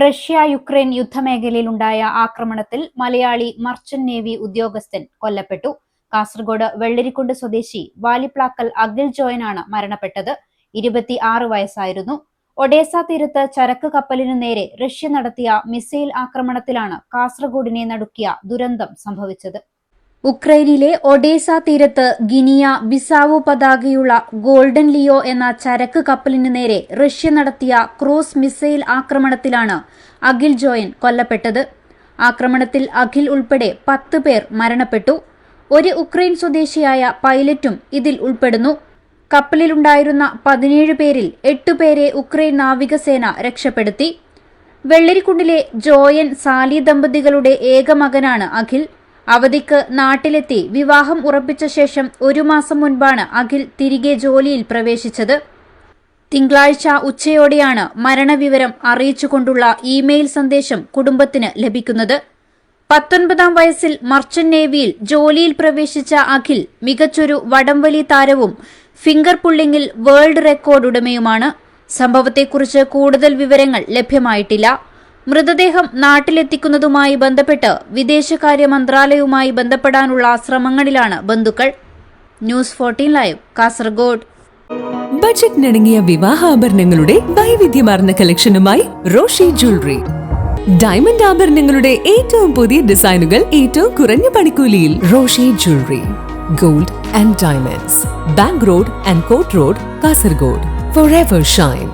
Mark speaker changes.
Speaker 1: Russia Ukraine യുദ്ധമേഖലയിലുണ്ടായ ആക്രമണത്തിൽ Malayali merchant navy ഉദ്യോഗസ്ഥൻ കൊല്ലപ്പെട്ടു. കാസർഗോഡ് വെള്ളരിക്കുണ്ട് സ്വദേശി വാലിപ്ലാക്കൽ അഖിൽ ജോയനാണ് മരണപ്പെട്ടത്. 26 വയസ്സായിരുന്നു. ഒഡേസ തീരത്ത് ചരക്ക് കപ്പലിനു നേരെ റഷ്യ നടത്തിയ മിസൈൽ ആക്രമണത്തിലാണ് കാസർഗോഡിനെ നടുക്കിയ ദുരന്തം സംഭവിച്ചത്. ഉക്രൈനിലെ ഒഡേസ തീരത്ത് ഗിനിയ ബിസാവു പതാകയുള്ള ഗോൾഡൻ ലിയോ എന്ന ചരക്ക് കപ്പലിനു നേരെ റഷ്യ നടത്തിയ ക്രൂസ് മിസൈൽ ആക്രമണത്തിലാണ് അഖിൽ ജോയൻ കൊല്ലപ്പെട്ടത്. ആക്രമണത്തിൽ അഖിൽ ഉൾപ്പെടെ 10 പേർ മരണപ്പെട്ടു. ഒരു ഉക്രൈൻ സ്വദേശിയായ പൈലറ്റും ഇതിൽ ഉൾപ്പെടുന്നു. കപ്പലിലുണ്ടായിരുന്ന 17 പേരിൽ 8 പേരെ ഉക്രൈൻ നാവികസേന രക്ഷപ്പെടുത്തി. വെള്ളരിക്കുണ്ടിലെ ജോയൻ സാലി ദമ്പതികളുടെ ഏക മകനാണ് അഖിൽ. അവധിക്ക് നാട്ടിലെത്തി വിവാഹം ഉറപ്പിച്ച ശേഷം 1 മാസം മുൻപാണ് അഖിൽ തിരികെ ജോലിയിൽ പ്രവേശിച്ചത്. തിങ്കളാഴ്ച ഉച്ചയോടെയാണ് മരണവിവരം അറിയിച്ചുകൊണ്ടുള്ള ഇമെയിൽ സന്ദേശം കുടുംബത്തിന് ലഭിക്കുന്നത്. 19-ാം വയസ്സിൽ മർച്ചന്റ് നേവിയിൽ ജോലിയിൽ പ്രവേശിച്ച അഖിൽ മികച്ചൊരു വടംവലി താരവും ഫിംഗർ പുള്ളിംഗിൽ വേൾഡ് റെക്കോർഡ് ഉടമയുമാണ്. സംഭവത്തെക്കുറിച്ച് കൂടുതൽ വിവരങ്ങൾ ലഭ്യമായിട്ടില്ല. മൃതദേഹം നാട്ടിലെത്തിക്കുന്നതുമായി ബന്ധപ്പെട്ട് വിദേശകാര്യ മന്ത്രാലയവുമായി ബന്ധപ്പെടാനുള്ള ശ്രമങ്ങളിലാണ് ബന്ധുക്കൾ. News 14 live, Kasaragod.
Speaker 2: ബജറ്റിനിണങ്ങിയ വിവാഹാഭരണങ്ങളുടെ വൈവിധ്യമാർന്ന കളക്ഷനുമായി റോഷി ജ്വല്ലറി. ഡയമണ്ട് ആഭരണങ്ങളുടെ ഏറ്റവും പുതിയ ഡിസൈനുകൾ ഏറ്റവും കുറഞ്ഞ പണിക്കൂലിയിൽ. Roshi jewellery, gold and diamonds, bank road and കോട്ട് റോഡ്, കാസർഗോഡ്. Forever shine.